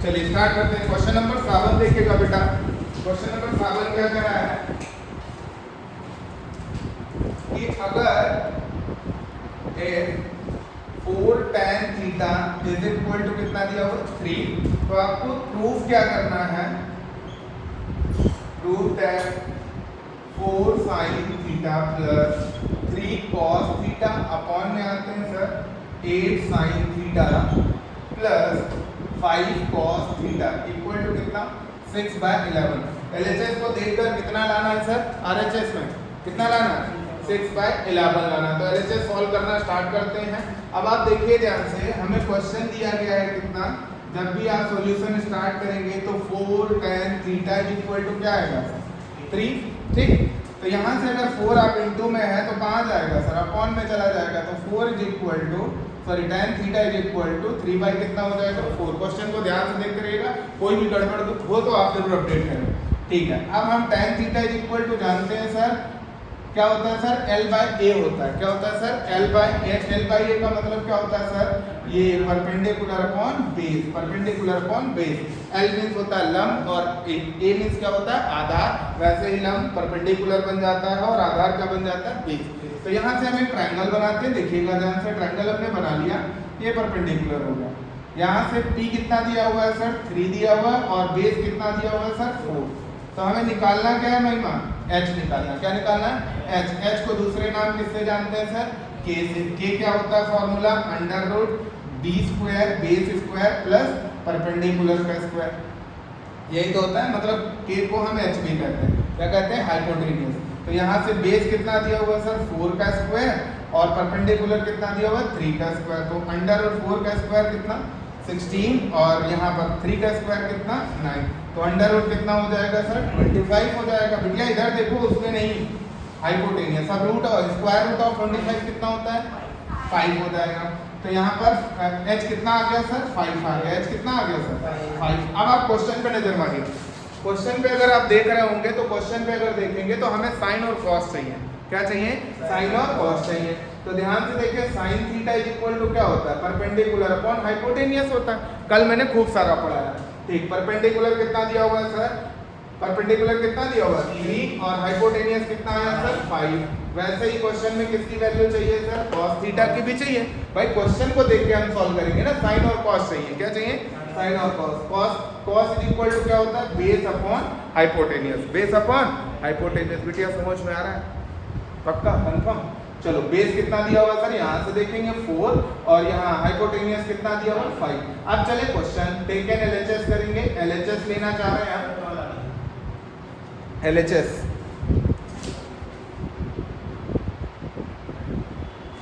चलिए स्टार्ट करते हैं। क्वेश्चन नंबर 7 देखिएगा बेटा। क्वेश्चन नंबर 7 क्या कह रहा है कि अगर 4 tan theta is equal to कितना दिया हुआ 3, तो आपको प्रूफ क्या करना है? Proof that 4 sin theta plus 3 cos theta upon में आते हैं sir 8 sin theta plus 5 cos theta equal to कितना 6/11। LHS को देखकर कितना लाना है सर? RHS में कितना लाना है? 6/11 लाना। तो LHS सॉल्व करना स्टार्ट करते हैं। अब आप देखिए ध्यान से, हमें क्वेश्चन दिया गया है कितना, जब भी आप सॉल्यूशन स्टार्ट करेंगे तो 4 tan थीटा इक्वल टू क्या आएगा 3, ठीक। तो यहाँ से अगर 4 आप इनटू में है तो कहाँ जाएगा सर? अपॉन में चला जाएगा। तो 4 is equal to tan theta is equal to 3 by कितना हो जाएगा 4। क्वेश्चन को ध्यान से देखते रहिएगा, कोई भी गड़बड़ हो तो आप जरूर अपडेट करें, ठीक है। अब हम tan theta is equal to जानते हैं सर क्या होता है सर? L/A होता है। क्या होता है सर? L/A का मतलब क्या होता है सर? ये perpendicular upon base, perpendicular upon base. L means होता है लंब और A मींस क्या होता है? आधार। वैसे ही लंब परपेंडिकुलर बन जाता है और आधार क्या बन जाता है? बेस। तो यहाँ से हम एक ट्रायंगल बनाते हैं, देखिएगा ध्यान से। ट्रायंगल हमने बना लिया, ये परपेंडिकुलर हो गया। यहाँ से P कितना दिया हुआ है सर? 3 दिया हुआ है और बेस कितना दिया हुआ है सर? 4। तो हमें निकालना क्या है महिमा? H निकालना। क्या निकालना है? H को दूसरे नाम किससे जानते हैं सर? K से। K क्या होता है formula? √b² base square plus perpendicular का स्क्वायर। यही तो होता है, मतलब K को हम H भी कहते हैं। क्या कहते हैं? हाइपोटेन्यूज। तो यहाँ से बेस कितना दिया हुआ सर? 4 का स्क्वायर और परपेंडिकुलर कितना दिया हुआ? 3 का स्क्वायर। तो √4 का स्क्वायर कितना? 16 और यहाँ पर 3 का स्क्वायर कितना? 9। तो √, कितना हो जाएगा सर? 25 हो जाएगा। बिटिया इधर देखो, उसमें नहीं, हाइपोटेनियस। अब रूट और स्क्वायर रूट ऑफ 25 कितना होता है? 5 हो जाएगा। तो यहाँ पर H कितना आ गया सर? 5 आ गया। H कितना आ गया सर? 5। अब आप क्वेश्चन पे नजर मारिए। क्वेश्चन पे अगर आप देख रहे होंगे तो क्वेश्चन पे अगर देखेंगे तो हमें साइन और कॉस चाहिए। क्या चाहिए? साइन और कॉस चाहिए। तो ध्यान से देखिए, sine theta is equal to क्या होता है? परपेंडिकुलर अपॉन हाइपोटेनियस होता है। कल मैंने खूब सारा पढ़ाया, ठीक। परपेंडिकुलर कितना दिया हुआ है सर? परपेंडिकुलर कितना दिया हुआ है? 3 और हाइपोटेनियस कितना आया सर? 5। वैसे ही क्वेश्चन में किसकी वैल्यू चाहिए सर? कॉस थीटा की भी चाहिए। भाई क्वेश्चन को देख के हम सॉल्व करेंगे ना। साइन और कॉस चाहिए। क्या चाहिए? साइन और cos. Cos is equal to क्या होता है? Base upon hypotenuse. Base upon hypotenuse. बेटिया समझ में आ रहा है? पक्का? कंफर्म? चलो, बेस कितना दिया हुआ सर? यहाँ से देखेंगे 4 और यहाँ हाइपोटेनियस कितना दिया हुआ? 5। अब चले क्वेश्चन टेक एन LHS करेंगे। LHS लेना चाह रहे हैं आप? LHS,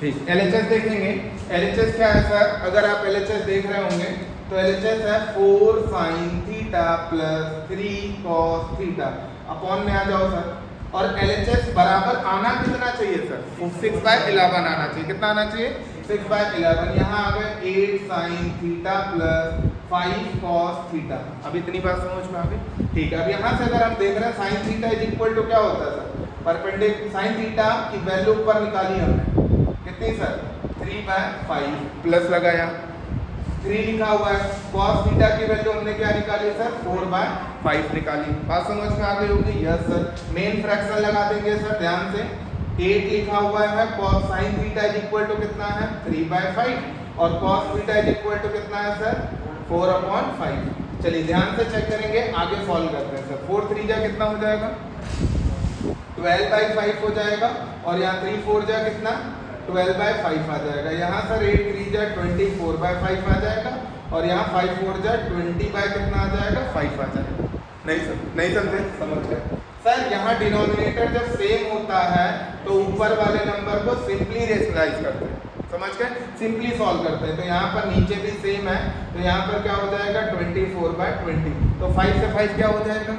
ठीक। LHS देखेंगे। LHS क्या है सर? अगर आप LHS देख रहे होंगे तो LHS है 4 sin theta plus 3 cos theta. Upon में आ जाओ सर। और LHS बराबर आना कितना चाहिए सर? 6/11 आना चाहिए। कितना आना चाहिए? 6/11। यहाँ आ गए 8 sin theta plus 5 cos theta. अब इतनी बात समझ में आ गई, ठीक है। अब यहाँ से अगर हम देख रहे हैं sin theta is equal to क्या होता है सर? परपेंडिकुलर। sin थीटा की वैल्यू ऊपर निकाली हमने, कितनी सर? 3/5 प्लस लगाया 3 लिखा हुआ है। cos थीटा की वैल्यू हमने क्या निकाली सर? 4/5 निकाली। बात समझ में आ गई होगी? Yes sir. मेन फ्रैक्शन लगा देंगे सर, ध्यान से। 8 लिखा हुआ है, cos sin theta is equal to कितना है? 3/5 और cos theta is equal to कितना है सर? 4/5। चलिए ध्यान से चेक करेंगे, आगे सॉल्व करते हैं सर। 4 3 जा कितना हो जाएगा? 12/5 हो जाएगा और यहाँ 3 4 जा कितना? 12/5 आ जाएगा। यहाँ सर 8 3 जा 24/5 आ जाएगा और यहाँ 5 4 जा 20 बाय कितना आ जाएगा? 5 आ जाएगा। नहीं सर, नहीं समझे? समझ गए सर। यहाँ डिनोमिनेटर जब सेम होता है तो ऊपर वाले नंबर को सिंपली रेशनलाइज करते हैं। समझ गए? सिंपली सॉल्व करते हैं। तो यहाँ पर नीचे भी सेम है तो यहाँ पर क्या हो जाएगा? 24/20। तो 5 से 5 क्या हो जाएगा?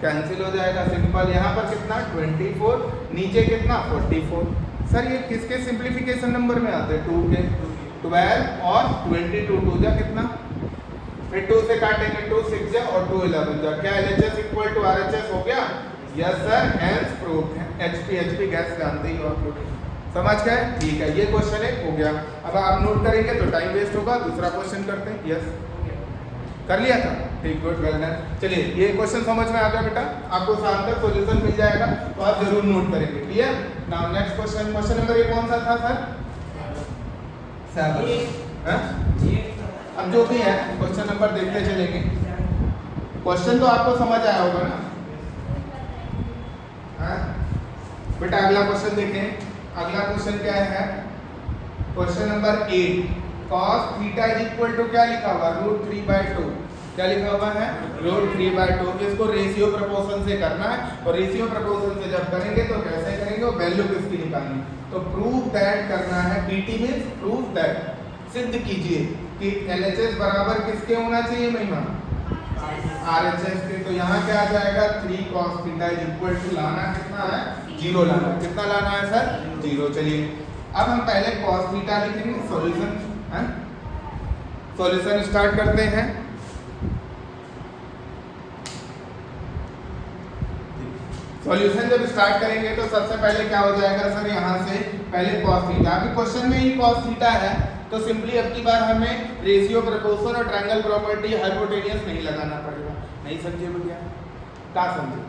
कैंसिल हो जाएगा, सिंपल। यहाँ पर कितना? 24, नीचे कितना? 44। सर ये किसके सिंप्लीफिकेशन नंबर में आते हैं? 2 के। 12 और 22 2 जा कितना? फिर 2 से काटेंगे, 2 6 जा और 2 11 जा। क्या LHS इक्वल टू RHS हो गया? Yes sir, hence proof. HP gas जानते ही हो आप लोग। समझ गए? ठीक है, ये क्वेश्चन 1 हो गया। अब आप नोट करेंगे तो टाइम वेस्ट होगा। दूसरा क्वेश्चन करते हैं। यस कर लिया था? ठीक, गुड, वेल डन। चलिए ये क्वेश्चन समझ में आ गया बेटा, आपको शाम तक सॉल्यूशन मिल जाएगा तो आप जरूर नोट करेंगे। Clear? Now next question, question number ये कौन सा था सर? 7। अब जो भी है क्वेश्चन नंबर देखते चलेंगे। क्वेश्चन तो आपको समझ आया होगा ना? हाँ बेटा, अगला क्वेश्चन देखें। अगला क्वेश्चन क्या है? Question number 8, cos theta is equal to क्या लिखा हुआ? √3/2। क्या लिखा हुआ है? √3/2। इसको रेशियो प्रोपोर्शन से करना है, और रेशियो प्रोपोर्शन से जब करेंगे तो कैसे करेंगे? वो वैल्यू किसकी निकालनी? तो प्रूव दैट करना है। पीटी मींस प्रूव दैट, सिद्ध कीजिए कि एलएचएस बराबर किसके होना चाहिए महिमा? आरएचएस के। तो यहाँ क्या आ जाएगा? 3 cos theta is equal to लाना कितना है? 0 लाना है। कितना लाना है सर? 0। चलिए अब हम पहले cos थीटा लिखेंगे, सॉल्यूशन है, सॉल्यूशन स्टार्ट करते हैं। सॉल्यूशन जब स्टार्ट करेंगे तो सबसे पहले क्या हो जाएगा सर? यहाँ से पहले cos थीटा, अभी क्वेश्चन में ही cos थीटा है तो सिंपली अब की बार हमें रेशियो प्रोपोर्शन और ट्रायंगल प्रॉपर्टी हाइपोटेनियस नहीं लगाना पड़ेगा। नहीं समझे भैया? क्या समझे?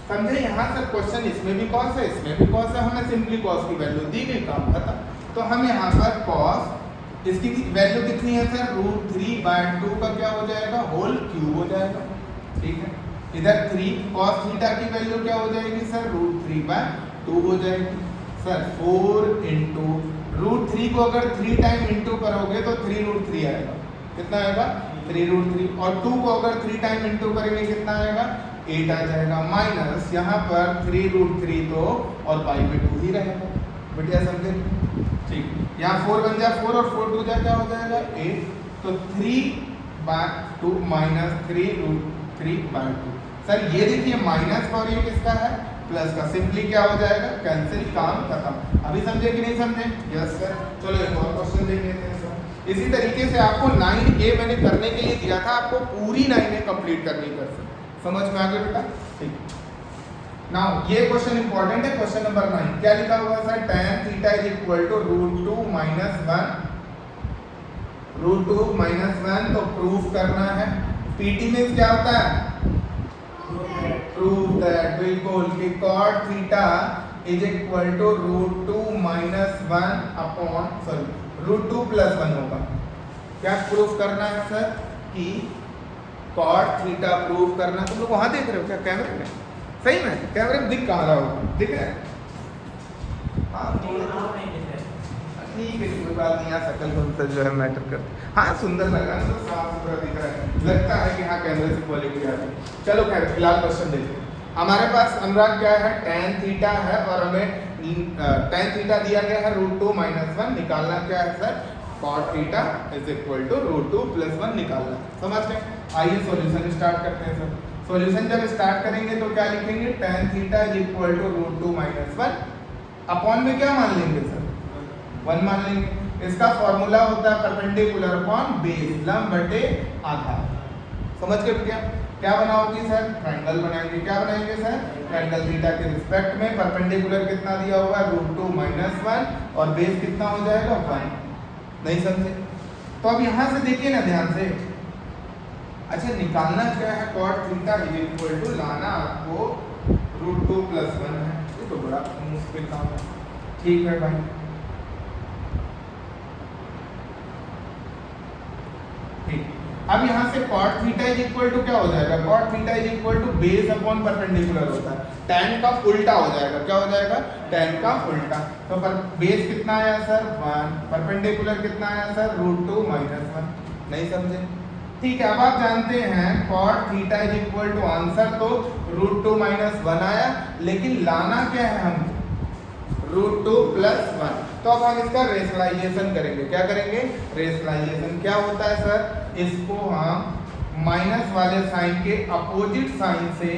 समझे? यहाँ सर क्वेश्चन इसमें भी cos है, इसमें भी cos है, हमें सिंपली cos की वैल्यू दी गई, काम खत्म। तो हम यहाँ पर cos, इसकी वैल्यू कितनी है सर? √3/2 का क्या हो जाएगा? होल क्यूब हो जाएगा। ठीक है, इधर 3 cos थीटा की वैल्यू क्या हो जाएगी सर? √3/2 हो जाएगी सर। 4 इंटू √3 को अगर 3 टाइम इंटू करोगे तो 3√3 आएगा। कितना आएगा? 3√3। और 2 को अगर 3 टाइम इंटू करेंगे कितना आएगा? 8 आ जाएगा। माइनस यहाँ पर 3√3 तो और पाई पे 2 ही रहेगा। बढ़िया समझे? ठीक, यहाँ 4 बन जाए 4 और 4 2 जा क्या हो जाएगा? 8। तो 3/2 माइनस 3√3/2। सर ये देखिए माइनस और ये किसका है? प्लस का। सिंपली क्या हो जाएगा? कैंसिल, काम खत्म। अभी समझे कि नहीं समझे? Yes sir. चलो एक और क्वेश्चन देख लेते हैं सर। इसी तरीके से आपको 9A मैंने करने के लिए दिया था, आपको पूरी 9A कंप्लीट करनी कर सर। समझ में आ गया बेटा? ठीक। नाउ ये क्वेश्चन इंपॉर्टेंट है, क्वेश्चन नंबर 9। क्या लिखा हुआ है sir? tan theta is equal to √2 - 1, √2 - 1। तो प्रूफ करना है। पीटी में क्या होता है? प्रूव दैट, बिल्कुल, कि cot theta is equal to √2 - 1 upon √2 + 1 होगा। क्या प्रूफ करना है सर? कि cot थीटा प्रूफ करना। तुम लोग वहां देख रहे हो क्या कैमरे में? सही में कैमरे में दिख कहाँ रहा होगा? दिख रहा है? ठीक है, कोई बात नहीं। यहाँ शकल बनता जो है मैटर करता है। हाँ सुंदर लगा ना, तो साफ सुथरा दिख रहा है, लगता है कि हाँ कैमरे से क्वालिटी आ रही है। चलो खैर फिलहाल क्वेश्चन देखते हैं। हमारे पास अनुराग क्या है? tan थीटा है और हमें tan थीटा दिया गया है √2 - 1। निकालना क्या है sir? cot theta is equal to √2 + 1 निकालना। समझ गए? आइए सॉल्यूशन स्टार्ट करते हैं सर। सॉल्यूशन जब स्टार्ट करेंगे तो क्या लिखेंगे? tan theta is equal to √2 - 1 upon में क्या मान लेंगे सर? 1 मान लेंगे। इसका फॉर्मूला होता है परपेंडिकुलर अपॉन बेस, लंब बटे आधार। समझ गए भैया? क्या बनाओगे सर? ट्रायंगल बनाएंगे। क्या बनाएंगे सर? ट्रायंगल थीटा के रिस्पेक्ट में परपेंडिकुलर कितना दिया हुआ है? √2 - 1 और बेस कितना हो जाएगा? 1। नहीं समझे? तो अब यहाँ से देखिए ना ध्यान से। अच्छा निकालना क्या है? cot theta is equal to, लाना आपको √2 + 1 है। ये तो बड़ा मुश्किल काम है। ठीक है भाई, ठीक। अब यहाँ से cot theta is equal to क्या हो जाएगा? cot theta is equal to base upon perpendicular होता है, tan का उल्टा हो जाएगा। क्या हो जाएगा? tan का उल्टा। तो पर बेस कितना आया सर? 1। परपेंडिकुलर कितना आया सर? √2 - 1। नहीं समझे? ठीक है, अब आप जानते हैं cot theta is equal to, answer तो √2 - 1 आया, लेकिन लाना क्या है हमको? √2 + 1। तो अब हम इसका रेशनलाइजेशन करेंगे। क्या करेंगे? रेशनलाइजेशन। क्या होता है सर? इसको हम माइनस वाले साइन के अपोजिट साइन से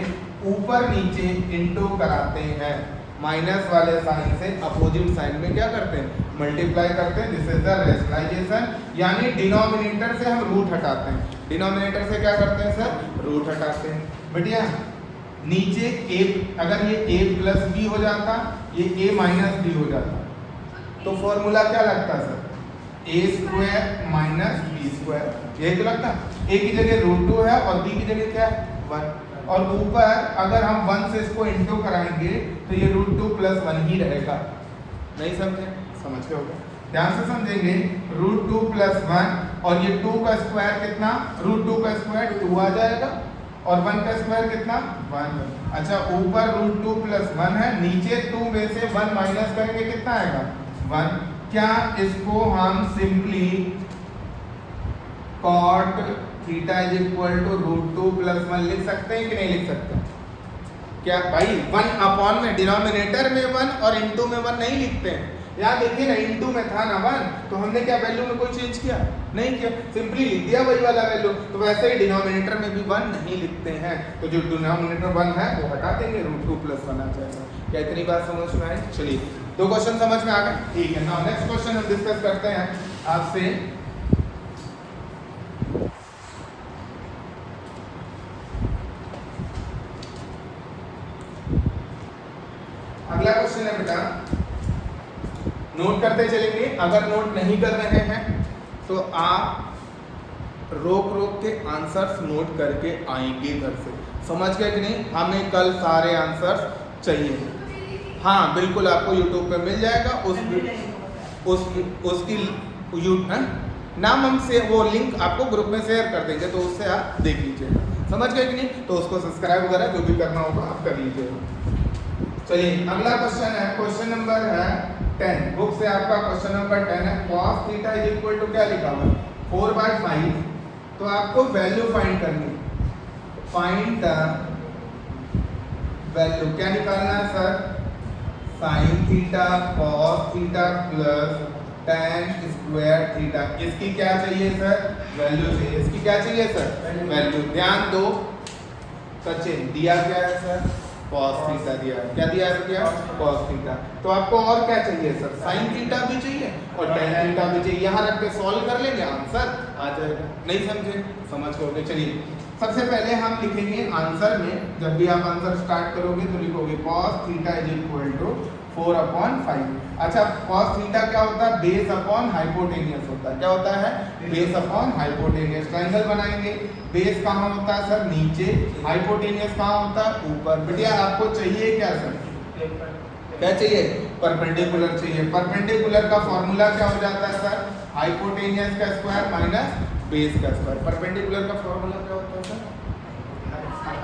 ऊपर नीचे इंटू कराते हैं। माइनस वाले साइन से अपोजिट साइन में क्या करते हैं? मल्टीप्लाई करते हैं। This is the rationalization. यानी डिनोमिनेटर से हम रूट हटाते हैं। डिनोमिनेटर से क्या करते हैं सर? रूट हटाते हैं। बढ़िया। नीचे a, अगर ये a + b हो जाता, ये a - b हो जाता, तो फॉर्मूला क्या लगता सर? a² - b²। यही तो लगता। ए की जगह √2 है और बी की जगह क्या है 1, और ऊपर अगर हम 1 से इसको इंटू कराएंगे तो ये √2 + 1 ही रहेगा। नहीं समझे? समझ के होगा, ध्यान से समझेंगे। √2 + 1 और ये 2 का स्क्वायर कितना, √2 का स्क्वायर 2 आ जाएगा और 1 का स्क्वायर कितना 1। अच्छा ऊपर √2 + 1 है, नीचे 2 में से 1 माइनस करेंगे कितना आएगा 1। क्या इसको हम सिंपली cot θ √2 + 1 लिख सकते हैं कि नहीं लिख सकते? क्या भाई 1 अपॉन में डिनोमिनेटर में 1 और इनटू में 1 नहीं लिखते हैं। यहाँ देखिए ना, इनटू में था ना 1, तो हमने क्या वैल्यू में कोई चेंज किया नहीं किया, सिंपली लिख दिया वही वाला वैल्यू। तो वैसे ही डिनोमिनेटर में भी 1 नहीं लिखते हैं, तो जो डिनोमिनेटर 1 है वो हटा देंगे, √2 + 1 आ जाएगा। क्या इतनी बात समझ में आई? चलिए 2 क्वेश्चन समझ में आ गए, ठीक है। नाउ नेक्स्ट क्वेश्चन हम डिस्कस करते हैं आपसे। अगला क्वेश्चन है बेटा, नोट करते चलेंगे। अगर नोट नहीं कर रहे हैं तो आप रोक रोक के आंसर्स नोट करके आएंगे घर से, समझ गए कि नहीं? हमें कल सारे आंसर्स चाहिए। हाँ बिल्कुल, आपको यूट्यूब पे मिल जाएगा, उसकी नाम हमसे वो लिंक आपको ग्रुप में शेयर कर देंगे, तो उससे आप देख लीजिएगा, समझ गए कि नहीं? तो उसको सब्सक्राइब वगैरह जो भी करना होगा आप कर लीजिएगा। चलिए अगला क्वेश्चन है, क्वेश्चन नंबर है 10, बुक से आपका क्वेश्चन नंबर 10 है। cos θ = क्या लिखा हुआ है 4/5। तो आपको वैल्यू फाइंड करनी है, फाइंड द वैल्यू। क्या निकालना है sir? sin θ cos θ + tan square θ। इसकी क्या चाहिए सर? वैल्यू चाहिए। इसकी क्या चाहिए सर? वैल्यू। ध्यान दो सचिन, दिया क्या है सर? cos θ दिया है। क्या दिया है भैया? cos θ। तो आपको और क्या चाहिए सर? sin θ भी चाहिए और tan θ भी चाहिए। यहाँ रख के सॉल्व कर लेंगे, आंसर आ जाएगा। नहीं समझे? समझ गए। चलिए सबसे पहले हम लिखेंगे आंसर में, जब भी आप आंसर स्टार्ट करोगे तो लिखोगे cos θ = 4/5। अच्छा cos θ क्या होता है? बेस अपॉन हाइपोटेनियस होता है। क्या होता है? Base upon hypotenuse. ट्रायंगल बनाएंगे, बेस कहाँ होता है सर? नीचे। हाइपोटेनियस कहाँ होता है? ऊपर। बेटिया आपको चाहिए क्या सर? क्या चाहिए? परपेंडिकुलर चाहिए। परपेंडिकुलर का फॉर्मूला क्या हो जाता है सर? हाइपोटेनियस का स्क्वायर माइनस बेस का स्क्वायर। परपेंडिकुलर का फॉर्मूला क्या होता है सर?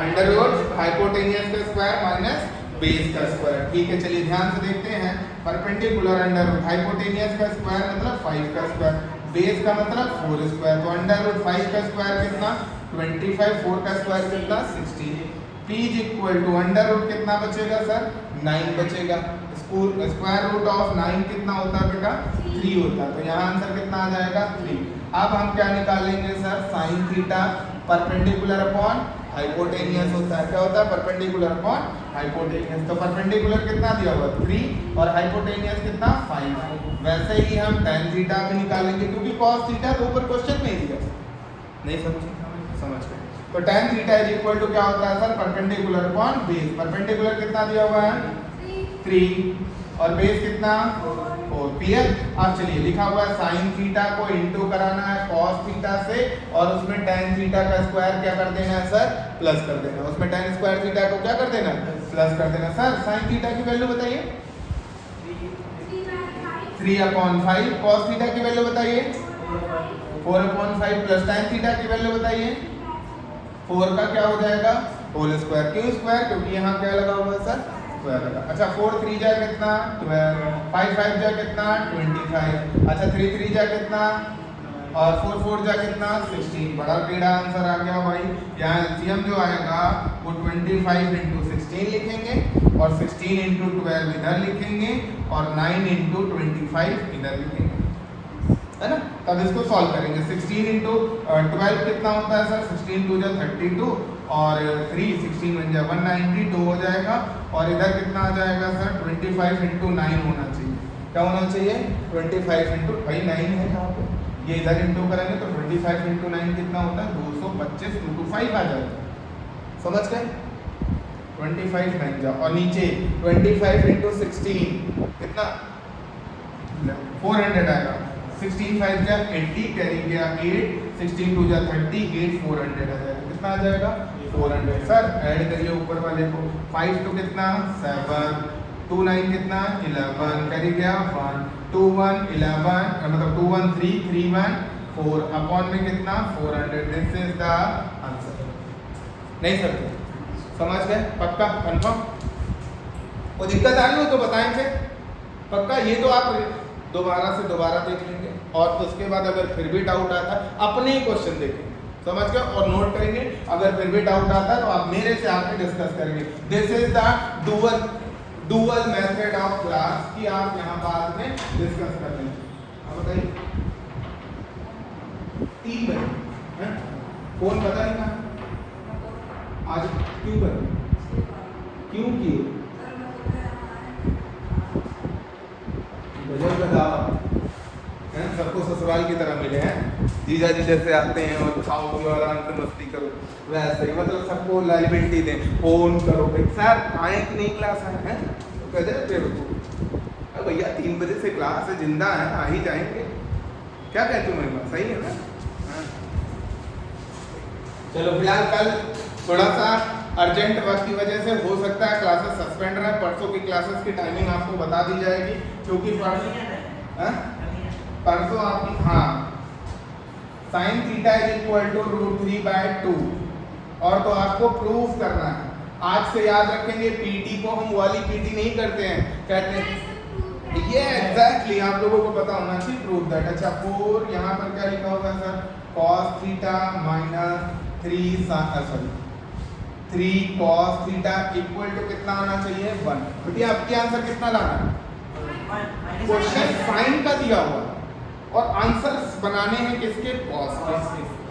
अंडररूट हाइपोटेनियस का स्क्वायर माइनस बेस का स्क्वायर। ठीक है, चलिए ध्यान से देखते हैं। परपेंडिकुलर अंडररूट हाइपोटेनियस का स्क्वायर मतलब 5 का स्क्वायर, बेस का मतलब 4 स्क्वायर। तो अंडररूट 5 का स्क्वायर कितना? 25, 4 का स्क्वायर कितना? 16। p = अंडररूट कितना बचेगा सर? 9 बचेगा। स्क्वायर रूट ऑफ 9 कितना होता है बेटा? 3 होता है। तो यहाँ आंसर कितना आ जाएगा? 3। अब हम क्या निकालेंगे sir? sin θ perpendicular upon hypotenuse होता है। क्या होता है? Perpendicular upon hypotenuse. तो परपेंडिकुलर कितना दिया हुआ? 3 और हाइपोटेनियस कितना? 5। वैसे ही हम tan θ भी निकालेंगे, क्योंकि cos θ तो ऊपर क्वेश्चन में ही दिया। नहीं समझे? समझ गए। तो tan θ = क्या होता है sir? Perpendicular upon base. Perpendicular कितना दिया हुआ है? 3 और बेस कितना? 4। क्लियर? अब चलिए लिखा हुआ है sin θ को इंटू कराना है cos θ से, और उसमें tan θ का स्क्वायर क्या कर देना है सर? प्लस कर देना। उसमें tan स्क्वायर θ को क्या कर देना? प्लस कर देना। सर sin θ की वैल्यू बताइए। 3/5। cos θ की वैल्यू बताइए। 4/5 प्लस tan θ की वैल्यू बताइए। 4 का क्या हो जाएगा? Whole square. क्यों स्क्वायर? क्योंकि यहाँ क्या लगा हुआ है सर? स्क्वायर लगा। अच्छा 4 3 जा कितना? 12। 5 5 जा कितना? 25। अच्छा 3 3 जा कितना? और 4 4 जा कितना? 16। बड़ा टेढ़ा आंसर आ गया भाई। यहाँ एलसीएम जो आएगा वो 25 × 16 लिखेंगे और 16 × 12 इधर लिखेंगे और 9 × 25 इधर लिखेंगे, है ना? तब इसको सॉल्व करेंगे। 16 × 12 कितना होता है सर? 16 2 जा 32 और 3 16 बन जाए 192 हो जाएगा। और इधर कितना आ जाएगा सर? 25 × 9 होना चाहिए। क्या होना चाहिए? 25 × भाई 9 है यहाँ पे, ये इधर इंटू करेंगे तो 25 × 9 कितना होता है? 225 × 5 आ जाएगा। समझ गए? 25 9 जा, और नीचे 25 × 16 कितना? 400 आएगा। 16 5 जा 80, कैरी गया 8, 16 2 जा 30, 8 400 आ जाएगा। कितना आ जाएगा 400। सर ऐड करिए ऊपर वाले को, 5 2 कितना 7, 2 9 कितना 11, करी गया 1, 2 1 11, मतलब 2 1 3, 3 1 4, अपॉन में कितना 400। This is the answer. नहीं सर समझ गए? पक्का कंफर्म? कोई दिक्कत आ रही हो तो बताएं फिर। पक्का? ये तो आप दोबारा से दोबारा देख लेंगे और उसके बाद अगर फिर भी डाउट आता अपने ही क्वेश्चन देखेंगे, समझ गए, और नोट करेंगे। अगर फिर भी डाउट आता है तो आप मेरे से आके डिस्कस करेंगे। This is the dual method of class कि आप यहाँ बाद में डिस्कस कर लेंगे। अब बताइए 3 बजे फोन पता नहीं कहा आज क्यों कर क्यों किए गजब का दावा है। सबको ससुराल की तरह मिले हैं, जीजा जी जैसे आते हैं और खाओ पियो आराम से मस्ती करो, वैसे ही मतलब सबको लाइबिलिटी दें, फोन करो भाई सर आए कि नहीं क्लास आए हैं तो गजब बेवकूफ। अब भैया 3 बजे से क्लास है, जिंदा है, आ ही जाएंगे। क्या कहते हो मेरी बात सही है ना? हाँ। चलो फिलहाल कल थोड़ा सा अर्जेंट वर्क की वजह से हो सकता है क्लासेस सस्पेंड रहे। परसों की क्लासेस की टाइमिंग आपको बता दी जाएगी, क्योंकि परसों आपकी हाँ sine theta is equal to √3/2 और तो आपको प्रूफ करना है। आज से याद रखेंगे पीटी को हम वाली पीटी नहीं करते हैं, कहते हैं ये एग्जैक्टली आप लोगों को पता होना चाहिए प्रूफ दैट। अच्छा 4 यहाँ पर क्या लिखा होगा sir cos theta minus 3 cos theta equal to कितना आना चाहिए 1। बेटी आपके आंसर कितना लाना है? क्वेश्चन साइन का दिया हुआ और आंसर्स बनाने हैं किसके cos के।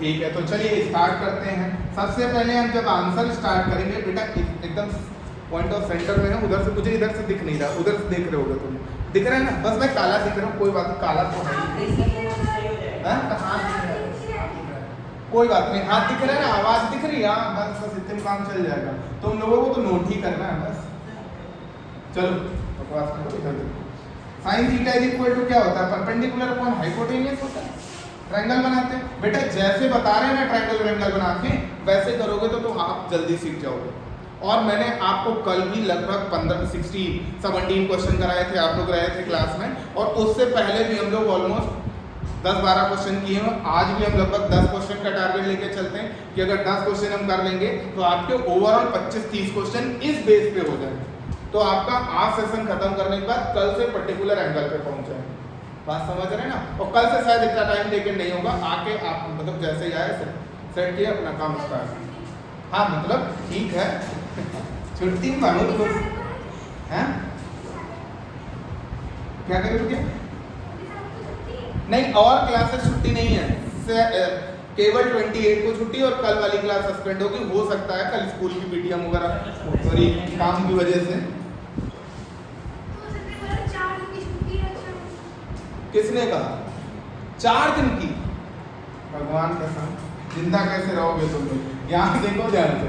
ठीक है तो चलिए स्टार्ट करते हैं। सबसे पहले हम जब आंसर स्टार्ट करेंगे बेटा एकदम पॉइंट ऑफ सेंटर में है, उधर से मुझे इधर से दिख नहीं रहा, उधर से देख रहे होगे तुम, दिख रहा है ना? बस मैं काला दिख रहा हूँ, कोई बात नहीं, काला तो है कोई बात नहीं, हाथ दिख रहा है ना, आवाज दिख रही है, बस बस इतने काम चल जाएगा। तुम लोगों को तो नोट ही करना है बस। चलो बकवास करो, इधर देखो। Sine theta is equal to क्या होता है? परपेंडिकुलर अपॉन हाइपोटेनियस होता है। ट्रायंगल बनाते हैं बेटा, जैसे बता रहे हैं ना ट्रायंगल रेक्टेंगल बना के वैसे करोगे तो आप जल्दी सीख जाओगे। और मैंने आपको कल भी लगभग 17 क्वेश्चन कराए थे, आप लोग रहे थे क्लास में, और उससे पहले भी हम लोग ऑलमोस्ट 10-12 क्वेश्चन किए हैं। आज भी हम लगभग 10 क्वेश्चन का टारगेट लेके चलते हैं कि अगर 10 क्वेश्चन हम कर लेंगे तो आपके ओवरऑल 25-30 क्वेश्चन इस बेस पे हो जाए तो आपका आज सेशन खत्म करने के बाद कल से पर्टिकुलर एंगल पे पहुंच जाए। बात समझ रहे हैं ना? और कल से शायद इतना टाइम लेके नहीं होगा, आके आप मतलब जैसे ही आए सेट किए अपना काम स्टार्ट। हाँ मतलब ठीक है छुट्टी बहुत खुश हैं। क्या करेंगे? नहीं और क्लासेस छुट्टी नहीं है, केवल 28 को छुट्टी और कल वाली क्लास सस्पेंड होगी। हो सकता है कल स्कूल की पीटीएम वगैरह सॉरी काम की वजह से। किसने कहा 4 दिन की? भगवान कसम जिंदा कैसे रहोगे तुम लोग? यहाँ देखो ध्यान से,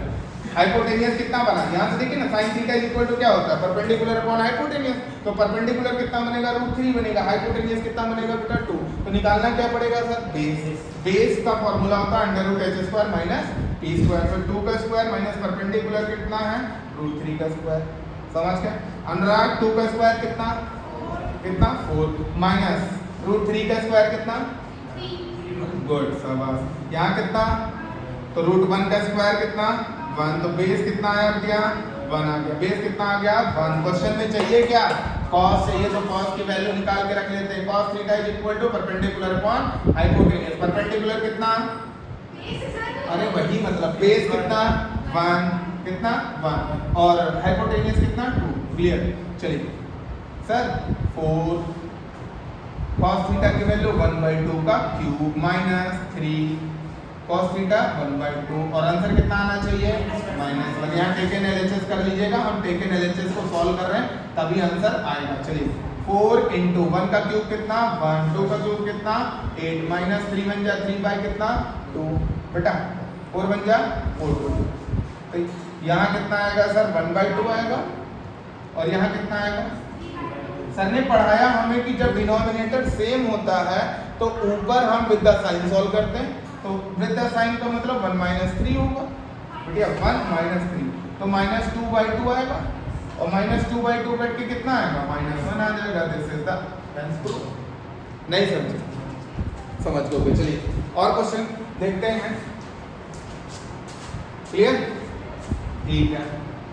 हाइपोटेनियस कितना बना, यहाँ से देखिए ना sine theta is equal to क्या होता है? Perpendicular upon hypotenuse. तो परपेंडिकुलर कितना बनेगा? √3 बनेगा। हाइपोटेनियस कितना बनेगा बेटा? 2। तो निकालना क्या पड़ेगा सर? बेस। बेस का फॉर्मूला होता है √h² माइनस p²। फिर 2 का स्क्वायर माइनस परपेंडिकुलर कितना है? √3 का स्क्वायर। समझ गए? अनुराग 2 का स्क्वायर कितना 4 माइनस √3 का स्क्वायर कितना? गुड शाबाश। यहाँ कितना? तो √1 का स्क्वायर कितना? 1। तो बेस कितना आया भैया? 1 आ गया। बेस कितना आ गया? 1। क्वेश्चन में चाहिए क्या? cos चाहिए, तो cos की वैल्यू निकाल के रख लेते हैं। cos theta is equal to perpendicular upon hypotenuse. Perpendicular कितना? अरे वही मतलब बेस कितना? 1 कितना? 1 और हाइपोटेनियस कितना? 2। क्लियर? चलिए सर 4 cos थीटा की वैल्यू 1/2 का क्यूब माइनस 3 cos थीटा 1/2 और आंसर कितना आना चाहिए? -1। यहाँ टेकन एलएचएस कर लीजिएगा, हम टेकन एलएचएस को सॉल्व कर रहे हैं तभी आंसर आएगा। चलिए 4 × 1 का क्यूब कितना? 1, 2 का क्यूब कितना? 8 माइनस 3 बन जा 3 बाई कितना? 2 बेटा 4 बन जा 4/2। तो यहाँ कितना आएगा सर? 1/2 आएगा और यहाँ कितना आएगा? सर ने पढ़ाया हमें कि जब डिनोमिनेटर सेम होता है तो ऊपर हम विद द साइन सॉल्व करते हैं तो विद द साइन का मतलब 1 माइनस 3 होगा बढ़िया 1 माइनस 3 तो माइनस 2/2 आएगा और माइनस 2/2 कट के कितना आएगा -1 आ जाएगा। This is the answer. नहीं समझे समझ लोगे। चलिए और क्वेश्चन देखते हैं। क्लियर ठीक है।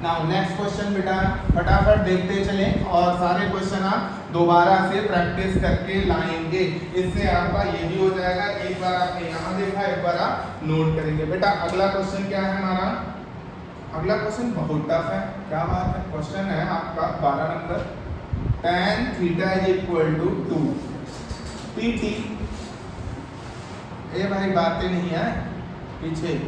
नाउ नेक्स्ट क्वेश्चन बेटा फटाफट देखते चले और सारे क्वेश्चन आप दोबारा से प्रैक्टिस करके लाएंगे। इससे आपका ये भी हो जाएगा। एक बार आपने यहाँ देखा एक बार आप नोट करेंगे। बेटा अगला क्वेश्चन क्या है हमारा? अगला क्वेश्चन बहुत टफ है। क्या बात है? क्वेश्चन है आपका 12 नंबर। tan theta is equal to 2 pt। ये भाई बातें नहीं है पीछे।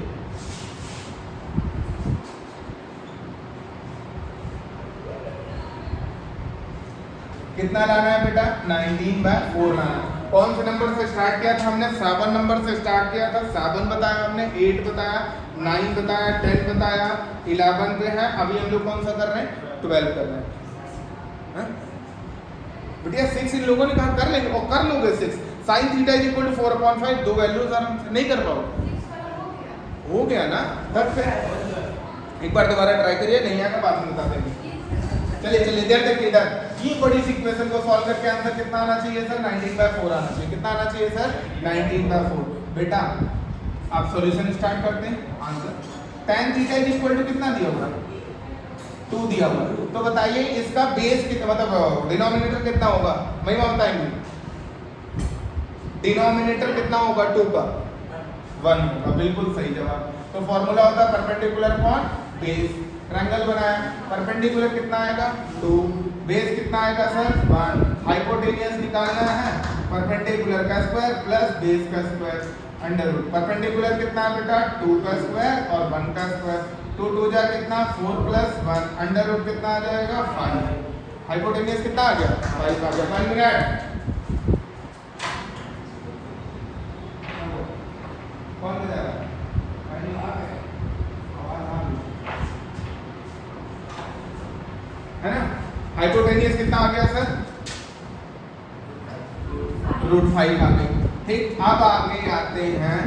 कितना लाना है बेटा? 19/4 लाना है। कौन से नंबर से स्टार्ट किया था हमने? 7 नंबर से स्टार्ट किया था। 7 बताया हमने, 8 बताया, 9 बताया, 10 बताया, 11 पे है। अभी हम लोग कौन सा कर रहे हैं? 12 कर रहे हैं। बेटा 6 इन लोगों ने कहा कर लेंगे और कर लोगे 6। Sine theta is equal to 4/5 दो वैल्यूज आराम से नहीं कर पाओगे। हो गया ना? तब से एक बार दोबारा ट्राई करिए, नहीं आएगा बाद में बता देंगे। चलिए चलिए इधर देखिए इधर। ये बड़ी सी इक्वेशन को सॉल्व करके आंसर कितना आना चाहिए सर? 19/4 आना चाहिए। कितना आना चाहिए सर? 19/4। बेटा आप सॉल्यूशन स्टार्ट करते हैं। Answer tan theta is equal to कितना दिया हुआ? 2 दिया हुआ। तो बताइए इसका बेस कितना, मतलब डिनोमिनेटर कितना होगा? महिमा बताएंगे। डिनोमिनेटर कितना होगा 2 का? 1 होगा। बिल्कुल सही जवाब। तो फॉर्मूला होता है परपेंडिकुलर अपॉन बेस। ट्रायंगल बनाया, परपेंडिकुलर कितना आएगा? 2, बेस कितना आएगा सर? 1। हाइपोटेनियस निकालना है, परपेंडिकुलर का स्क्वायर प्लस बेस का स्क्वायर अंडर रूट। परपेंडिकुलर कितना है बेटा? 2 का स्क्वायर और 1 का स्क्वायर। 2 2 जा कितना? 4 प्लस 1 अंडर रूट कितना आ जाएगा? 5। हाइपोटेनियस कितना आ गया? 5 आ गया। 1 मिनट कौन बजा रहा है? है ना? हाइपोटेनियस कितना आ गया सर? √5 आ गई। ठीक, अब आगे आते हैं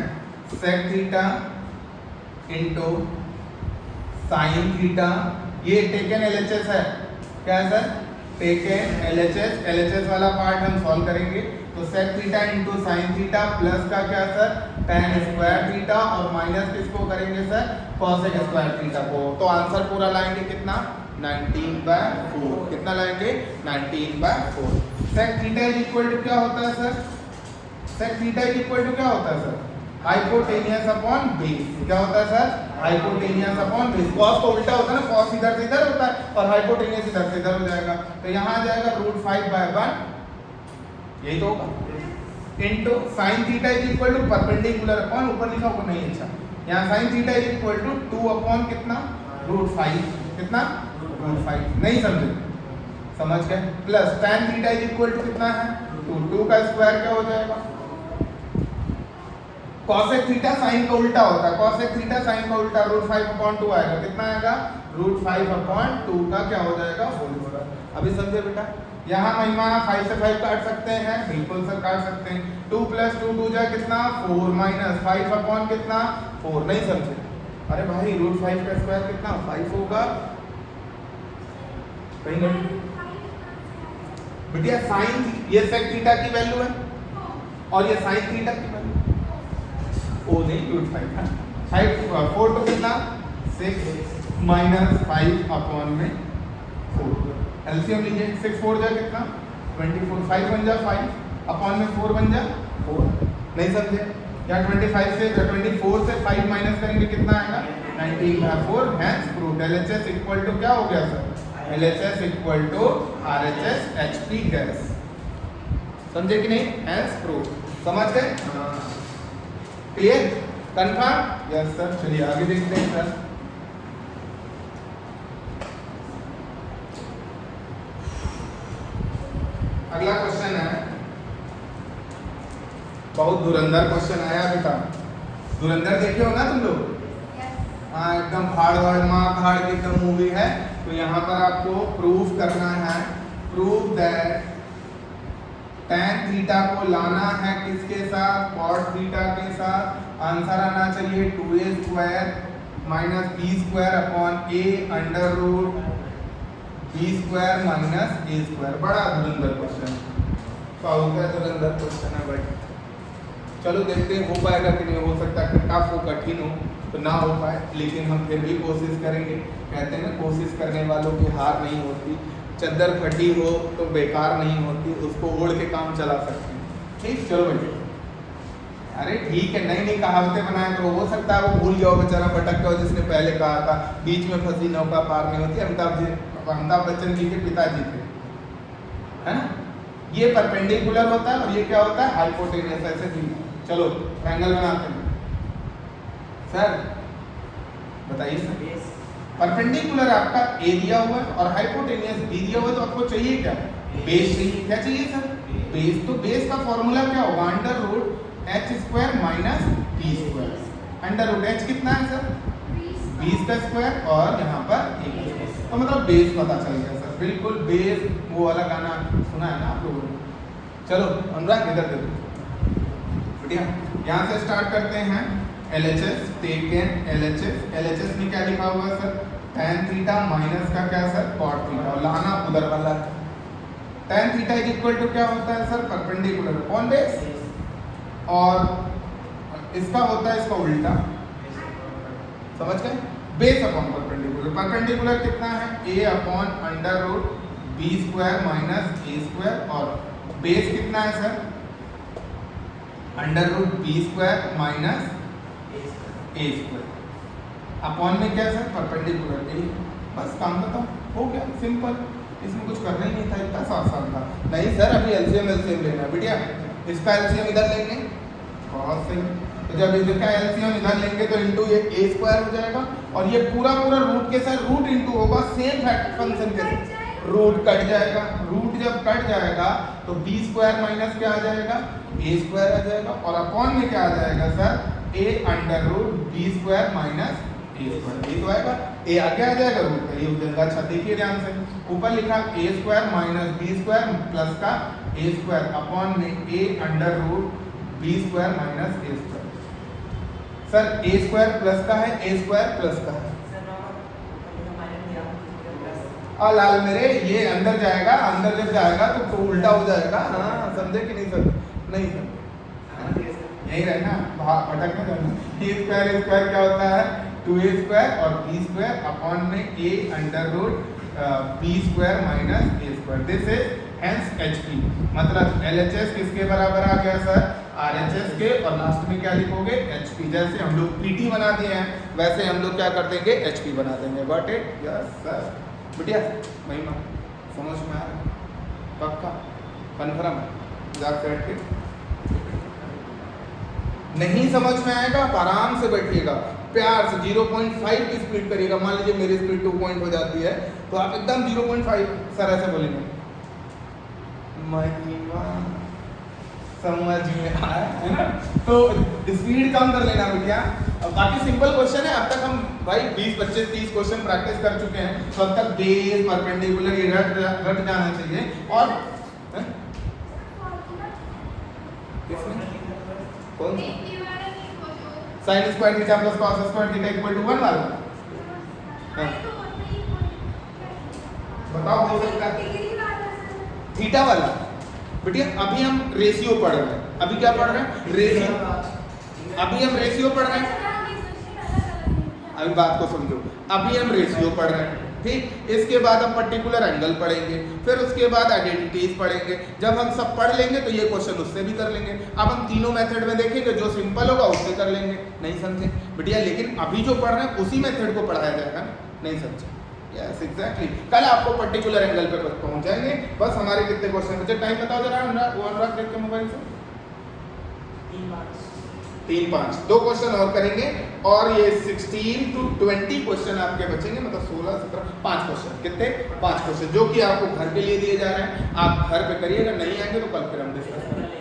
sec theta into sine theta. ये टेकन LHS है। क्या है सर? Taken LHS। LHS वाला पार्ट हम सॉल्व करेंगे। तो sec theta into sine theta plus का क्या सर? tan स्क्वायर थीटा और माइनस किसको करेंगे सर? cosec स्क्वायर थीटा को। तो आंसर पूरा लाएंगे कितना? 19/4। कितना लाएंगे? 19/4। sec theta is equal to क्या होता है sir? sec theta is equal to क्या होता है सर? Hypotenuse upon base. क्या होता है sir? Hypotenuse upon base. cos तो उल्टा होता है ना, cos इधर से इधर होता है और हाइपोटेनियस इधर से इधर हो जाएगा। तो यहाँ आ जाएगा √5/1, यही तो होगा, into sin theta is equal to perpendicular upon, ऊपर लिखा होगा नहीं, अच्छा यहाँ sin theta is equal to 2 upon कितना? √5। कितना? √5। नहीं समझे? समझ गए? Plus tan theta is equal to कितना है? 2 का स्क्वायर क्या हो जाएगा? cosec थीटा साइन का उल्टा होता है। cosec थीटा साइन का उल्टा √5/2 आएगा। कितना आएगा? √5/2 का क्या हो जाएगा? Whole square. अभी समझे बेटा? यहाँ महिमा 5 से 5 काट सकते हैं, बिल्कुल सर काट सकते हैं। 2 + 2 2 जा कितना? 4 माइनस 5 अपॉन कितना? 4। नहीं समझे? अरे भाई √5 का स्क्वायर कितना? 5 होगा। कहीं नहीं बेटिया साइन, ये sec थीटा की वैल्यू है और ये साइन थीटा की वैल्यू ओ नहीं √5 है। 4 तो कितना? 6 माइनस 5 अपॉन में 4। एलसीएम लीजिए। 6 4 जा कितना? 24। 5 बन जा 5 अपॉन में 4 बन जा 4। नहीं समझे? या 24 से 5 माइनस करेंगे कितना आएगा? 19/4। Hence proved. LHS equal to क्या हो गया sir? LHS equal to RHS HP gas. समझे कि नहीं? Hence proved. समझ गए? क्लियर? कंफर्म? Yes sir. चलिए आगे देखते हैं सर। अगला क्वेश्चन है, बहुत धुरंधर क्वेश्चन आया बेटा। धुरंधर देखे हो ना तुम लोग? हाँ एकदम फाड़ मार की एकदम मूवी है। तो यहाँ पर आपको प्रूफ करना है, प्रूफ दैट tan थीटा को लाना है किसके साथ? cot थीटा के साथ। आंसर आना चाहिए 2a² minus b² upon a under root b² minus a²। बड़ा धुरंधर क्वेश्चन, धुरंधर क्वेश्चन है भाई। चलो देखते हैं हो पाएगा कि नहीं। हो सकता है टफ हो, कठिन हो तो ना हो पाए, लेकिन हम फिर भी कोशिश करेंगे। कहते हैं ना, कोशिश करने वालों की हार नहीं होती। चद्दर फटी हो तो बेकार नहीं होती, उसको ओढ़ के काम चला सकते हैं। ठीक, चलो भाई। अरे ठीक है, नई नई कहावतें बनाए तो हो सकता है वो भूल गया हो बेचारा, भटक गया हो, जिसने पहले कहा था बीच में फंसी नौका पार नहीं होती। अमिताभ बच्चन जी के पिताजी थे, है ना। ये परपेंडिकुलर होता है और ये क्या होता है, हाइपोटेनियस। ऐसे भी चलो ट्रायंगल बनाते हैं। सर बताइए सर, परपेंडिकुलर आपका ए दिया हुआ है और हाइपोटेनियस बी दिया हुआ है, तो आपको चाहिए क्या, बेस चाहिए। क्या चाहिए सर, बेस। तो बेस का फॉर्मूला क्या होगा, under root h² minus b²। Under root h कितना है सर, 20 का स्क्वायर और यहाँ पर 1, तो मतलब बेस पता चल गया सर। बिल्कुल बेस, वो वाला गाना सुना है ना आप लोगों ने। चलो अनुराग इधर देखो बढ़िया, यहाँ से स्टार्ट करते हैं। LHS टेकन LHS में क्या लिखा हुआ है सर, tan थीटा माइनस का क्या सर, cot थीटा, और लाना उधर वाला है। tan theta is equal to क्या होता है सर, परपेंडिकुलर अपॉन बेस, और इसका होता है इसका उल्टा, समझ गए, बेस अपॉन परपेंडिकुलर। परपेंडिकुलर कितना है, a upon under root b² minus a², और बेस कितना है sir, under root b² minus a²। Upon में क्या सर, परपेंडिकुलर a। बस काम खत्म हो गया, सिंपल। इसमें कुछ करना ही नहीं था, इतना आसान था। नहीं सर अभी एलसीएम लेना है बेटिया। इसका एलसीएम इधर लेंगे, बहुत सही। तो जब इसका एलसीएम इधर लेंगे तो इंटू ये a² हो जाएगा, और ये पूरा रूट के साथ रूट इंटू होगा सेम फंक्शन के साथ, रूट कट जाएगा। रूट जब कट जाएगा तो b² माइनस क्या आ जाएगा, a² आ जाएगा, और अपॉन में क्या आ जाएगा sir, a under root b² minus a²। ये तो आएगा, a आगे आ जाएगा, रूट का ये हो जाएगा। अच्छा देखिए ध्यान से, ऊपर लिखा a² माइनस b² प्लस का a² अपॉन में a under root b² minus a²। Sir a² plus का है, a² प्लस का है, लाल मेरे, ये अंदर जाएगा, अंदर जब जाएगा तो उल्टा हो जाएगा। हाँ समझे कि नहीं सर, नहीं सर यही रहना, भटक में करना। a² क्या होता है, 2a² और b² अपॉन में a under root b² minus a²। This is hence HP। मतलब LHS किसके बराबर आ गया सर, RHS के, और लास्ट में क्या लिखोगे, HP। जैसे हम लोग PT बना दिए हैं, वैसे हम लोग क्या कर देंगे, HP बना देंगे। Got it, yes sir. बढ़िया महिमा, समझ में आ रहा है, पक्का कन्फर्म, जाके बैठ के। नहीं समझ में आएगा आप आराम से बैठिएगा, प्यार से 0.5 की स्पीड करिएगा। मान लीजिए मेरी स्पीड 2 पॉइंट हो जाती है, तो आप एकदम 0.5 सर ऐसे बोलेंगे, महिमा समझ में आया है ना। तो स्पीड कम कर लेना भैया। बाकी सिंपल क्वेश्चन है, अब तक हम भाई 20 25 30 क्वेश्चन प्रैक्टिस कर चुके हैं, तो अब तक बेस परपेंडिकुलर ये रट जाना चाहिए। और कौन sine square theta plus cos square theta equal to 1 वाला, बताओ हो सकता है थीटा वाला। बेटिया अभी हम रेशियो पढ़ रहे हैं, अभी क्या पढ़ रहे हैं, रेशियो। अभी हम रेशियो पढ़ रहे हैं, अभी बात को समझो, अभी हम रेशियो पढ़ रहे हैं, ठीक। इसके बाद हम पर्टिकुलर एंगल पढ़ेंगे, फिर उसके बाद आइडेंटिटीज पढ़ेंगे। जब हम सब पढ़ लेंगे तो ये क्वेश्चन उससे भी कर लेंगे। अब हम तीनों मेथड में देखेंगे, जो सिंपल होगा उससे कर लेंगे। नहीं समझे बेटिया, लेकिन अभी जो पढ़ रहे हैं उसी मेथड को पढ़ाया जाएगा। नहीं समझे, यस एग्जैक्टली। कल आपको पर्टिकुलर एंगल पे पहुंच जाएंगे। बस हमारे कितने क्वेश्चन बचे, टाइम बताओ जरा। अनुराग देख के मोबाइल से 3 5 2 क्वेश्चन और करेंगे, और ये 16 to 20 क्वेश्चन आपके बचेंगे, मतलब 16 17 5 क्वेश्चन। कितने, 5 क्वेश्चन, जो कि आपको घर के लिए दिए जा रहे हैं। आप घर पे करिएगा, नहीं आएंगे तो कल फिर हम डिस्कस करेंगे।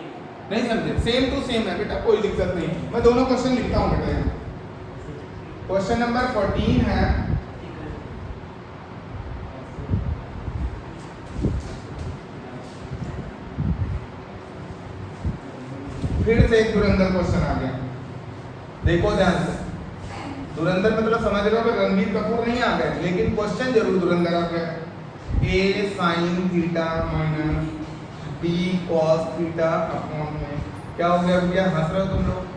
नहीं समझे, सेम टू सेम है बेटा, कोई दिक्कत नहीं। मैं दोनों क्वेश्चन लिखता हूँ बेटा। क्वेश्चन नंबर 14 है, फिर से एक धुरंधर क्वेश्चन आ गया। देखो ध्यान से, धुरंधर मतलब समझ रहे हो कि रणबीर कपूर नहीं आ गए, लेकिन क्वेश्चन जरूर धुरंधर आ गया। A sine theta minus B cos theta upon में क्या हो गया भैया, हंस रहे हो तुम लोग?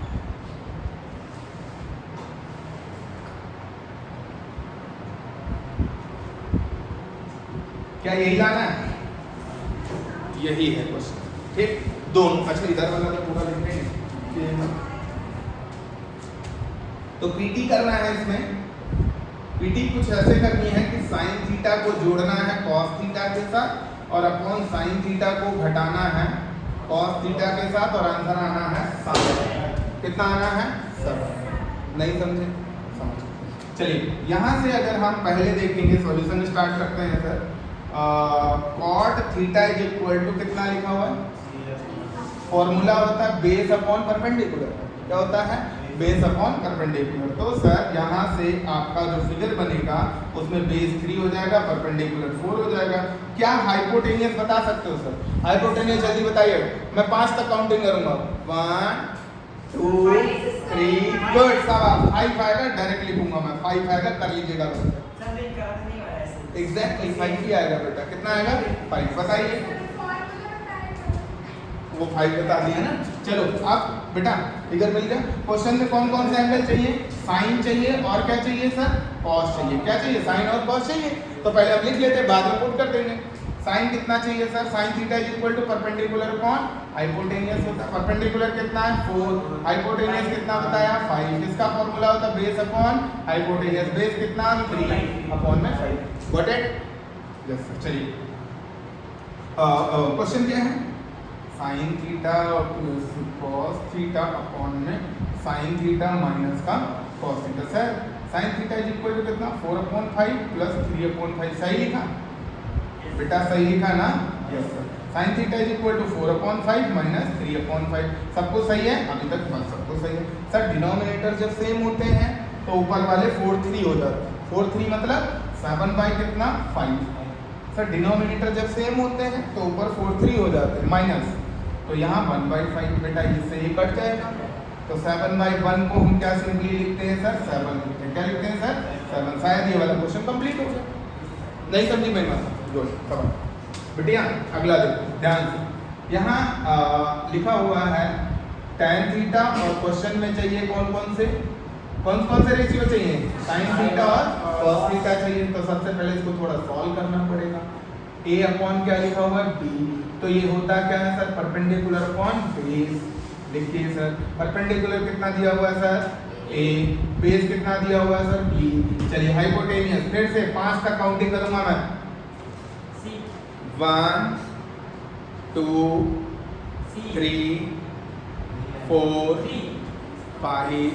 क्या यही लाना है? यही है क्वेश्चन, ठीक। दोनों, अच्छा इधर वाला तो पूरा लिखेंगे। तो पीटी करना है इसमें, पीटी कुछ ऐसे करनी है कि साइन थीटा को जोड़ना है कॉस थीटा के साथ और अपॉन साइन थीटा को घटाना है कॉस थीटा के साथ, और आंसर आना है 7। कितना आना है? 7। नहीं समझे? समझ। चलिए यहाँ से अगर हम पहले देखेंगे, सॉल्यूशन स्टार्ट करते हैं sir. Cot theta is equal to कितना लिखा हुआ है? फॉर्मूला होता है बेस अपॉन परपेंडिकुलर। क्या होता है? Base upon perpendicular. तो सर यहाँ से आपका जो फिगर बनेगा उसमें बेस 3 हो जाएगा, परपेंडिकुलर 4 हो जाएगा। क्या हाइपोटेनियस बता सकते हो सर? हाइपोटेनियस जल्दी बताइए, मैं 5 तक काउंटिंग करूंगा। 1 2 3 गुड, शाबाश। 5 आएगा, डायरेक्ट लिखूंगा मैं, 5 आएगा, कर लीजिएगा एग्जैक्टली 5 ही आएगा बेटा। कितना आएगा? 5। बताइए, वो 5 बता दिया ना। चलो अब बेटा फिगर मिल गया। क्वेश्चन में कौन कौन से एंगल चाहिए? साइन चाहिए और क्या चाहिए सर? कॉस चाहिए। क्या चाहिए? साइन और कॉस चाहिए। तो पहले हम लिख लेते हैं, बाद में पुट कर देंगे। साइन कितना चाहिए sir? Sine theta is equal to perpendicular upon hypotenuse होता है। परपेंडिकुलर कितना है? 4। हाइपोटेनियस कितना बताया? 5। इसका फॉर्मूला होता है बेस अपॉन हाइपोटेनियस। बेस कितना? 3 अपॉन में 5। Got it? Yes sir. चलिए क्वेश्चन क्या है? Sine theta plus cos theta upon में साइन थीटा माइनस का cos theta. Sir sine theta is equal to कितना? 4/5 प्लस 3/5। सही लिखा बेटा? सही लिखा ना? Yes sir. Sine theta is equal to 4/5 minus 3/5। सबको सही है? अभी तक बस सबको सही है। सर डिनोमिनेटर जब सेम होते हैं तो ऊपर वाले 4/3 हो जाते हैं। 4/3 मतलब 7 कितना? 5। सर डिनोमिनेटर जब सेम होते हैं तो ऊपर 4/3 हो जाते हैं माइनस, तो यहाँ 1/5 बेटा, इससे ये कट जाएगा। तो 7/1 को हम क्या सिंपली लिखते हैं सर? 7 लिखते हैं। क्या लिखते हैं सर? 7। शायद ये वाला क्वेश्चन कंप्लीट हो जाए। नहीं समझी मेरी बात? गुड, समझ। बेटिया अगला देखो ध्यान से। यहाँ लिखा हुआ है tan थीटा, और क्वेश्चन में चाहिए कौन कौन से रेशियो चाहिए? साइन थीटा और कॉस थीटा चाहिए। तो सबसे पहले इसको थोड़ा सॉल्व करना पड़ेगा। a अपॉन क्या लिखा हुआ है? b। तो ये होता क्या है सर? Perpendicular upon base. लिखिए सर, परपेंडिकुलर कितना दिया हुआ है सर? a। बेस कितना दिया हुआ है सर? b। चलिए हाइपोटेनियस फिर से 5 तक काउंटिंग करूंगा मैं। 1 2 3 4 5।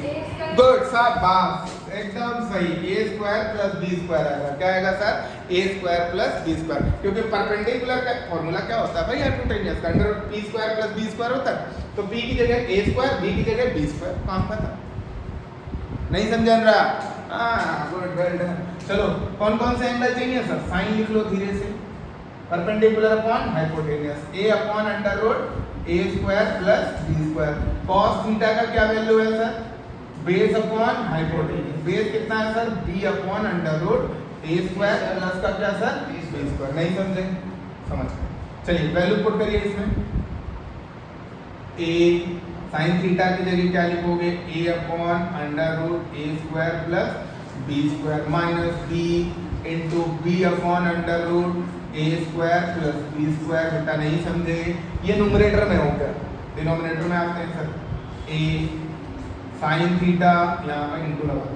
गुड, शाबाश, एकदम सही। a square plus b square आएगा। क्या आएगा sir? a square plus b square. क्योंकि परपेंडिकुलर का फॉर्मूला क्या होता है भाई? हाइपोटेनियस का under p square plus b square होता है। तो p की जगह a स्क्वायर, b की जगह b स्क्वायर। काम खत्म। नहीं समझ रहा? हाँ गुड, वेल डन। चलो कौन कौन से एंगल चाहिए सर? साइन लिख लो धीरे से। Perpendicular upon hypotenuse, a upon under root a square plus b square. Cos theta का क्या वैल्यू है sir? Base upon hypotenuse. Base कितना है sir? b upon under root a square plus का क्या सर? b square. नहीं समझे? समझ गए। चलिए वैल्यू पुट करिए इसमें। a साइन थीटा की जगह क्या लिखोगे? a upon under root a square plus b square minus b into b upon under root a square plus b square. बेटा नहीं समझे? ये न्यूमरेटर में हो गया, डिनोमिनेटर में आते हैं सर। a साइन थीटा यहाँ पर इंटू लगा,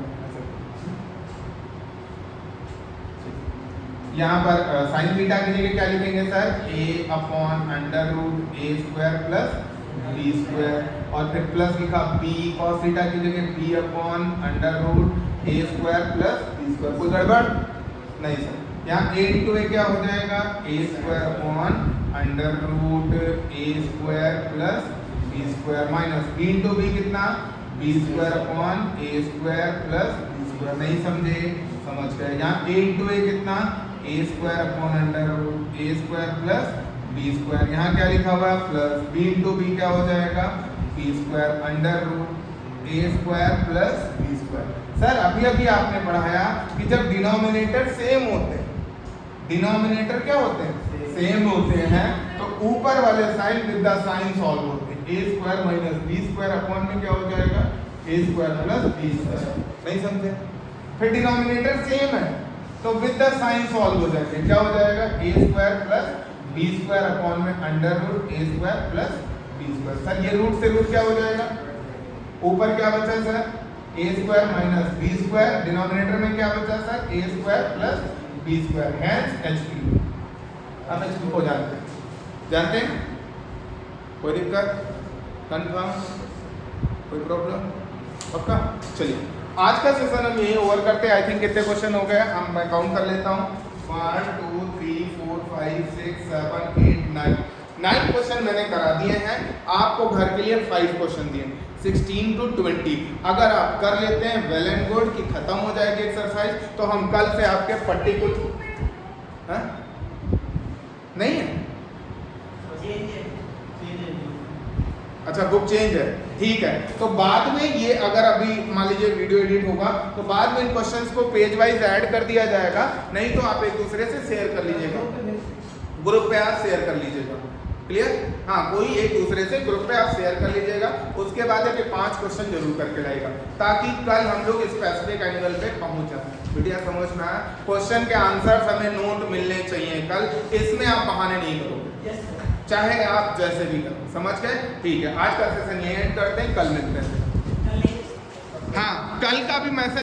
यहाँ पर साइन थीटा की जगह क्या लिखेंगे sir? a upon under root a square plus b square, और फिर प्लस लिखा b। कॉस थीटा की जगह b upon under root a square plus b square. कोई गड़बड़? नहीं सर। यहाँ a इंटू a क्या हो जाएगा? a square upon under root a square plus b square minus b into b कितना? b square upon a square plus b square. नहीं समझे? समझ गए। यहाँ a इंटू a कितना? a square upon under root a square plus b square. यहाँ क्या लिखा हुआ है? प्लस b इंटू b क्या हो जाएगा? b square under root A square plus B square. Sir अभी अभी आपने पढ़ाया कि जब डिनोमिनेटर सेम होते हैं, डिनोमिनेटर क्या होते हैं, सेम होते हैं, तो ऊपर वाले sign with the sign solve होते हैं। A square minus B square upon में क्या हो जाएगा, A square plus B square. नहीं समझे? फिर डिनोमिनेटर सेम है तो विद द साइन सॉल्व हो जाएंगे, क्या हो जाएगा, A square plus B square upon में under root A square plus B square. Sir ये रूट से रूट क्या हो जाएगा, ऊपर क्या बचा sir, A square minus B square, denominator में क्या बचा sir, A square plus B square, hence H cube. अब एच क्यूब को जानते हैं, कोई दिक्कत, कंफर्म, कोई प्रॉब्लम, पक्का? चलिए आज का सेशन हम यही ओवर करते हैं। आई थिंक कितने क्वेश्चन हो गए, हम मैं काउंट कर लेता हूँ, 1 2 3 4 5 6 7 8 9 क्वेश्चन मैंने करा दिए हैं। आपको घर के लिए 5 क्वेश्चन दिए, 16 to 20। अगर आप कर लेते हैं वेल एंड गुड कि खत्म हो जाएगी एक्सरसाइज, तो हम कल से आपके पर्टिकुलर नहीं है, अच्छा बुक चेंज है, ठीक है। तो बाद में ये अगर अभी मान लीजिए वीडियो एडिट होगा तो बाद में इन क्वेश्चंस को पेज वाइज ऐड कर दिया जाएगा, नहीं तो आप एक दूसरे से शेयर कर लीजिएगा, ग्रुप पे आप शेयर कर लीजिएगा, क्लियर? हाँ, कोई एक दूसरे से ग्रुप पे आप शेयर कर लीजिएगा। उसके बाद है कि 5 क्वेश्चन जरूर करके लाएगा, ताकि कल हम लोग स्पेसिफिक एंगल पे पहुंच जाए। वीडियो समझ में आया? क्वेश्चन के आंसर हमें नोट मिलने चाहिए कल, इसमें आप बहाने नहीं करोगे, चाहे आप जैसे भी करो, समझ गए? ठीक है, आज का सेशन ये एंड करते हैं, कल मिलते हैं। हाँ, कल का भी मैसेज